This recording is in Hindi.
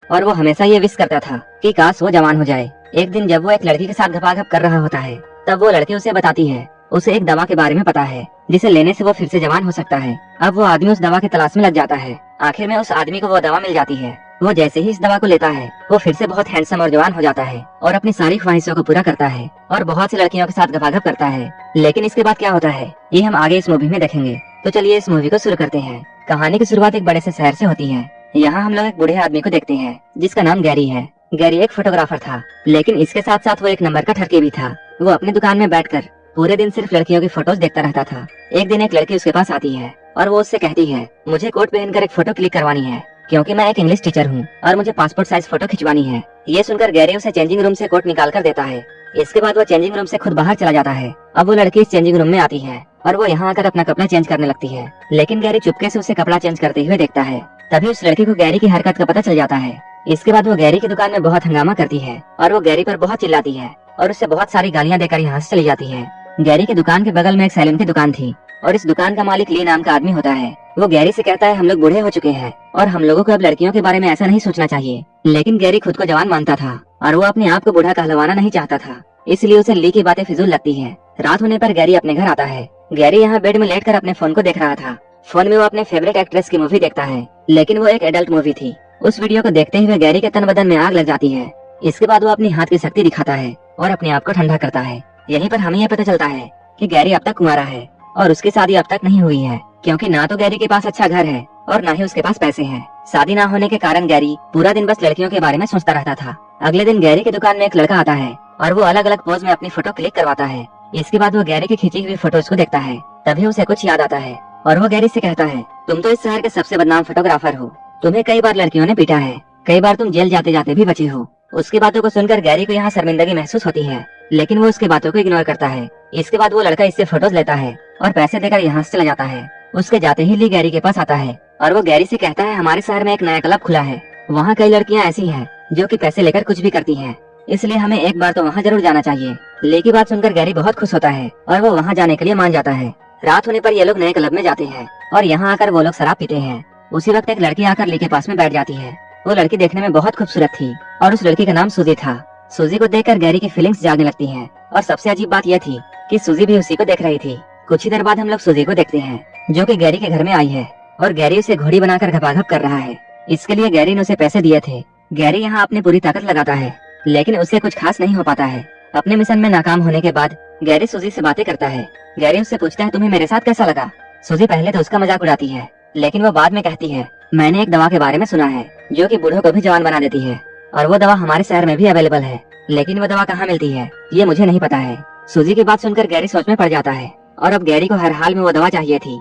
और वो हमेशा ये विश करता था कि काश वो जवान हो जाए। एक दिन जब वो एक लड़की के साथ गपागप कर रहा होता है, तब वो लड़की उसे बताती है उसे एक दवा के बारे में पता है जिसे लेने से वो फिर से जवान हो सकता है। अब वो आदमी उस दवा की तलाश में लग जाता है। आखिर में उस आदमी को वो दवा मिल जाती है। वो जैसे ही इस दवा को लेता है, वो फिर से बहुत हैंडसम और जवान हो जाता है और अपनी सारी ख्वाहिशों को पूरा करता है और बहुत सी लड़कियों के साथ गपागप करता है। लेकिन इसके बाद क्या होता है, ये हम आगे इस मूवी में देखेंगे। तो चलिए इस मूवी को शुरू करते हैं। कहानी की शुरुआत एक बड़े से शहर से होती है। यहाँ हम लोग एक बूढ़े आदमी को देखते हैं जिसका नाम गैरी है। गैरी एक फोटोग्राफर था, लेकिन इसके साथ साथ वो एक नंबर का ठरकी भी था। वो अपनी दुकान में बैठकर पूरे दिन सिर्फ लड़कियों की फोटोज देखता रहता था। एक दिन एक लड़की उसके पास आती है और वो उससे कहती है, मुझे कोट पहनकर एक फोटो क्लिक करवानी है क्योंकि मैं एक इंग्लिश टीचर हूँ और मुझे पासपोर्ट साइज फोटो खिंचवानी है। ये सुनकर गैरी उसे चेंजिंग रूम से कोट निकाल कर देता है। इसके बाद वो चेंजिंग रूम से खुद बाहर चला जाता है। अब वो लड़की इस चेंजिंग रूम में आती है और वो यहाँ आकर अपना कपड़ा चेंज करने लगती है, लेकिन गैरी चुपके से उसे कपड़ा चेंज करते हुए देखता है। तभी उस लड़की को गैरी की हरकत का पता चल जाता है। इसके बाद वो गैरी की दुकान में बहुत हंगामा करती है और वो गैरी पर बहुत चिल्लाती है और उससे बहुत सारी गालियाँ देकर यहाँ से चली जाती है। गैरी की दुकान के बगल में एक सैलून की दुकान थी और इस दुकान का मालिक ली नाम का आदमी होता है। वो गैरी से कहता है, हम लोग बूढ़े हो चुके हैं और हम लोगों को अब लड़कियों के बारे में ऐसा नहीं सोचना चाहिए। लेकिन गैरी खुद को जवान मानता था और वो अपने आप को बूढ़ा कहलवाना नहीं चाहता था, इसलिए उसे ली की बातें फिजूल लगती है। रात होने पर गैरी अपने घर आता है। गैरी यहाँ बेड में लेटकर अपने फोन को देख रहा था। फोन में वो अपने फेवरेट एक्ट्रेस की मूवी देखता है, लेकिन वो एक एडल्ट मूवी थी। उस वीडियो को देखते हुए गैरी के तन बदन में आग लग जाती है। इसके बाद वो अपनी हाथ की शक्ति दिखाता है और अपने आप को ठंडा करता है। यहीं पर हमें यह पता चलता है कि गैरी अब तक कुंवारा है और उसकी शादी अब तक नहीं हुई है, क्योंकि ना तो गैरी के पास अच्छा घर है और ना ही उसके पास पैसे हैं। शादी ना होने के कारण गैरी पूरा दिन बस लड़कियों के बारे में सोचता रहता था। अगले दिन गैरी की दुकान में एक लड़का आता है और वो अलग अलग पोज में अपनी फोटो क्लिक करवाता है। इसके बाद वो गैरी की खींची हुई फोटोज को देखता है। तभी उसे कुछ याद आता है और वो गैरी से कहता है, तुम तो इस शहर के सबसे बदनाम फोटोग्राफर हो। तुम्हें कई बार लड़कियों ने पीटा है, कई बार तुम जेल जाते जाते भी बचे हो। उसकी बातों को सुनकर गैरी को यहाँ शर्मिंदगी महसूस होती है, लेकिन वो उसकी बातों को इग्नोर करता है। इसके बाद वो लड़का इससे फोटोज लेता है और पैसे देकर यहाँ से चला जाता है। उसके जाते ही ली गैरी के पास आता है और वो गैरी से कहता है, हमारे शहर में एक नया क्लब खुला है, वहाँ कई लड़कियाँ ऐसी हैं जो कि पैसे लेकर कुछ भी करती हैं, इसलिए हमें एक बार तो वहाँ जरूर जाना चाहिए। ली की बात सुनकर गैरी बहुत खुश होता है और वो वहाँ जाने के लिए मान जाता है। रात होने पर ये लोग नए क्लब में जाते हैं और यहाँ आकर वो लोग शराब पीते हैं। उसी वक्त एक लड़की आकर ली के पास में बैठ जाती है। वो लड़की देखने में बहुत खूबसूरत थी और उस लड़की का नाम सूजी था। सूजी को देखकर गैरी की फीलिंग्स जागने लगती हैं और सबसे अजीब बात यह थी कि सूजी भी उसी को देख रही थी। कुछ ही देर बाद हम लोग सूजी को देखते हैं जो कि गैरी के घर में आई है और गैरी उसे घोड़ी बनाकर घपाघप कर रहा है। इसके लिए गैरी ने उसे पैसे दिए थे। गैरी यहाँ अपनी पूरी ताकत लगाता है, लेकिन उससे कुछ खास नहीं हो पाता है। अपने मिशन में नाकाम होने के बाद गैरी सूजी से बातें करता है। गैरी उससे पूछता है, तुम्हें मेरे साथ कैसा लगा। सूजी पहले तो उसका मजाक उड़ाती है, लेकिन वो बाद में कहती है, मैंने एक दवा के बारे में सुना है जो कि बूढ़ों को भी जवान बना देती है और वो दवा हमारे शहर में भी अवेलेबल है, लेकिन वो दवा कहाँ मिलती है ये मुझे नहीं पता है। सूजी की बात सुनकर गैरी सोच में पड़ जाता है और अब गैरी को हर हाल में वो दवा चाहिए थी।